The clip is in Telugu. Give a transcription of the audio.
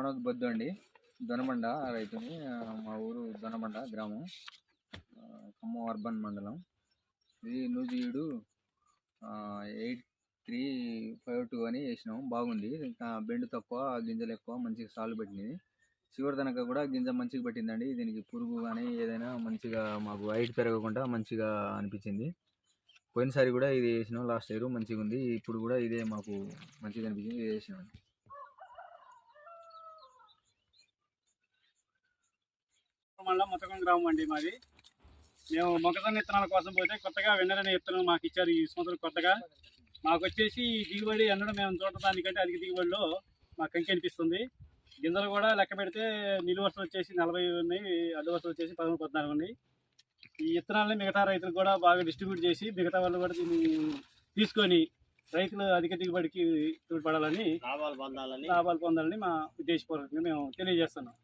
మానవ్ బొద్దు అండి, దొనబండ రైతుని. మా ఊరు దొనబండ గ్రామం, ఖమ్మం అర్బన్ మండలం. ఇది నూజివీడు 8352 అని వేసినాం. బాగుంది, ఇంకా బెండు తక్కువ, గింజలు ఎక్కువ, మంచిగా సాలు పెట్టింది. చివరి తనక కూడా గింజ మంచిగా పెట్టిందండి. దీనికి పురుగు కానీ ఏదైనా మంచిగా మాకు హైట్ పెరగకుండా మంచిగా అనిపించింది. పోయినసారి కూడా ఇది వేసినాం, లాస్ట్ ఇయర్ మంచిగా ఉంది. ఇప్పుడు కూడా ఇదే మాకు మంచిగా అనిపించింది, ఇది వేసినాం. మొత్తకం గ్రామం అండి మాది. మేము మొక్కజొన్న విత్తనాల కోసం పోతే కొత్తగా వెన్నరనే విత్తనం మాకు ఇచ్చారు ఈ సంవత్సరం కొత్తగా. మాకు వచ్చేసి దిగుబడి ఎన్నడూ మేము చూడటానికంటే అధిక దిగుబడిలో మాకు కంకి అనిపిస్తుంది. గింజలు కూడా లెక్క పెడితే నిలువ వరుసలు వచ్చేసి 40 ఉన్నాయి, అడ్డు వరుసలు వచ్చేసి 13, 14 ఉన్నాయి. ఈ విత్తనాలని మిగతా రైతులకు కూడా బాగా డిస్ట్రిబ్యూట్ చేసి మిగతా వాళ్ళు కూడా దీన్ని తీసుకొని రైతులు అధిక దిగుబడికి తోడ్పడాలని, లాభాలు పొందాలని మా ఉద్దేశపూర్వకంగా మేము తెలియజేస్తున్నాం.